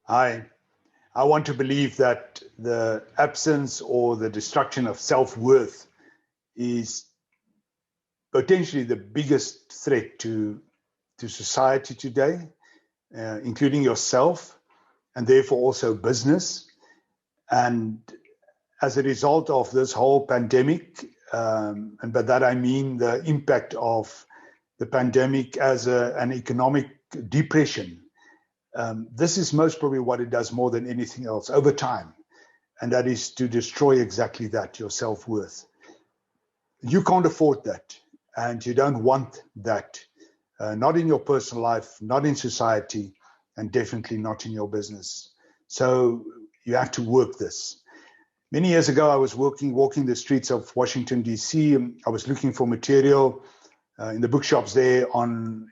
I I want to believe that the absence or the destruction of self-worth is potentially the biggest threat to society today, including yourself, and therefore also business. And as a result of this whole pandemic, and by that I mean the impact of the pandemic as an economic depression, this is most probably what it does more than anything else over time. And that is to destroy exactly that, your self-worth. You can't afford that, and you don't want that, not in your personal life, not in society, and definitely not in your business. So you have to work this. Many years ago, I was walking the streets of Washington, D.C. I was looking for material in the bookshops there on,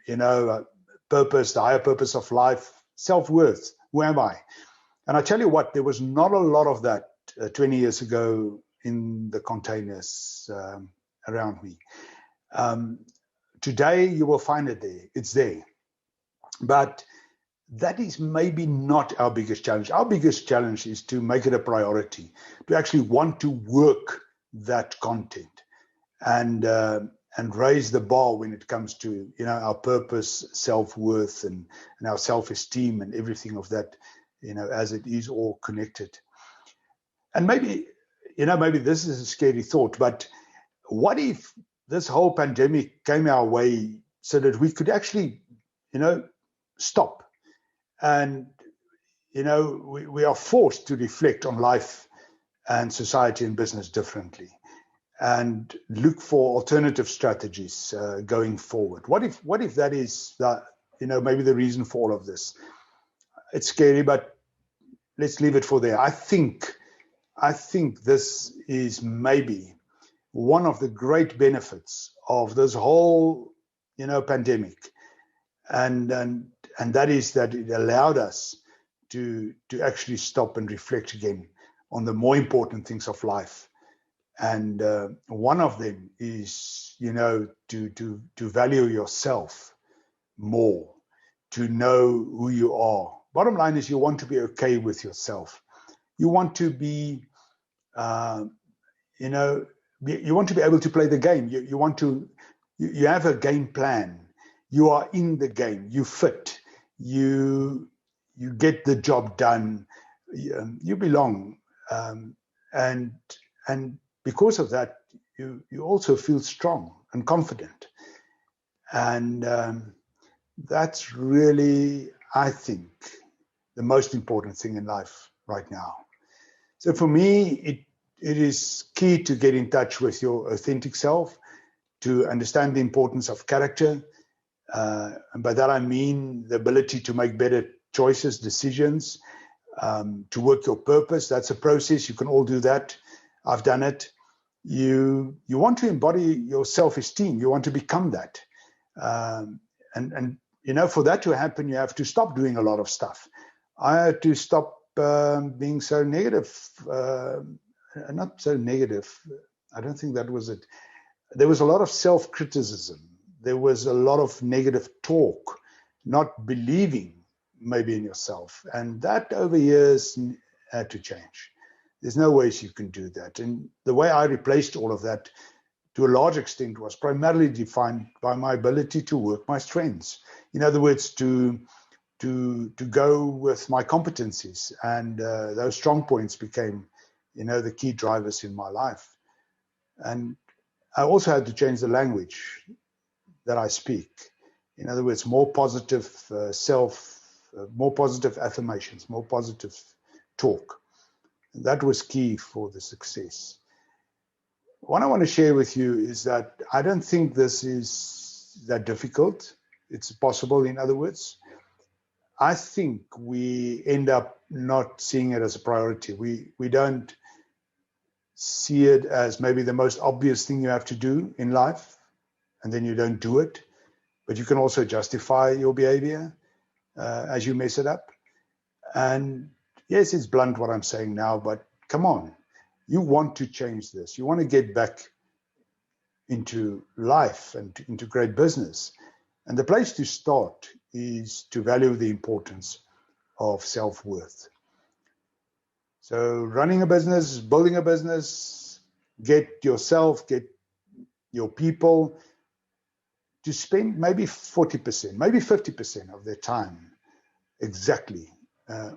purpose, the higher purpose of life, self-worth. Who am I? And I tell you what, there was not a lot of that 20 years ago in the containers around me. Today, you will find it there. It's there. But that is maybe not our biggest challenge. Our biggest challenge is to make it a priority, to actually want to work that content and raise the bar when it comes to our purpose, self-worth, and our self-esteem and everything of that, as it is all connected. And maybe this is a scary thought, but what if this whole pandemic came our way so that we could actually, stop? And, we are forced to reflect on life and society and business differently and look for alternative strategies going forward. What if that is maybe the reason for all of this? It's scary, but let's leave it for there. I think this is maybe one of the great benefits of this whole, pandemic, and that is that it allowed us to actually stop and reflect again on the more important things of life. And one of them is, to value yourself more, to know who you are. Bottom line is you want to be okay with yourself. You want to be, you want to be able to play the game. You have a game plan. You are in the game. You fit. You get the job done. You belong. And because of that, you also feel strong and confident. And that's really, I think, the most important thing in life right now. So for me, it is key to get in touch with your authentic self, to understand the importance of character. And by that I mean the ability to make better choices, decisions, to work your purpose. That's a process. You can all do that. I've done it. You want to embody your self-esteem. You want to become that. And for that to happen, you have to stop doing a lot of stuff. I had to stop being so negative. Not so negative. I don't think that was it. There was a lot of self-criticism. There was a lot of negative talk, not believing maybe in yourself. And that over years had to change. There's no ways you can do that. And the way I replaced all of that to a large extent was primarily defined by my ability to work my strengths. In other words, to go with my competencies. And those strong points became, the key drivers in my life. And I also had to change the language that I speak. In other words, more positive more positive affirmations, more positive talk. And that was key for the success. What I want to share with you is that I don't think this is that difficult. It's possible, in other words. I think we end up not seeing it as a priority. We don't see it as maybe the most obvious thing you have to do in life, and then you don't do it. But you can also justify your behavior as you mess it up. And yes, it's blunt what I'm saying now, but come on. You want to change this. You want to get back into life and into great business. And the place to start is to value the importance of self-worth. So running a business, building a business, get yourself, get your people to spend maybe 40%, maybe 50% of their time exactly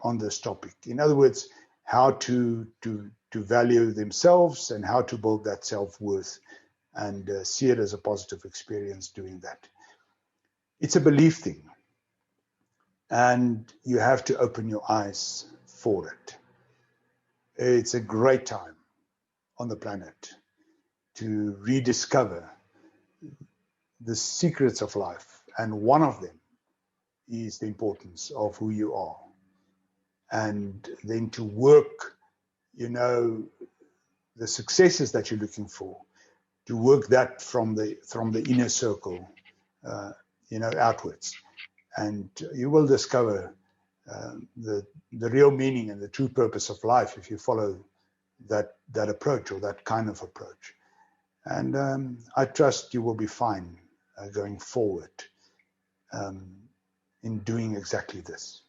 on this topic. In other words, how to value themselves and how to build that self-worth and see it as a positive experience doing that. It's a belief thing, and you have to open your eyes for it. It's a great time on the planet to rediscover the secrets of life, and one of them is the importance of who you are, and then to work, the successes that you're looking for, to work that from the inner circle, outwards, and you will discover the real meaning and the true purpose of life if you follow that approach, or that kind of approach. And I trust you will be fine going forward in doing exactly this.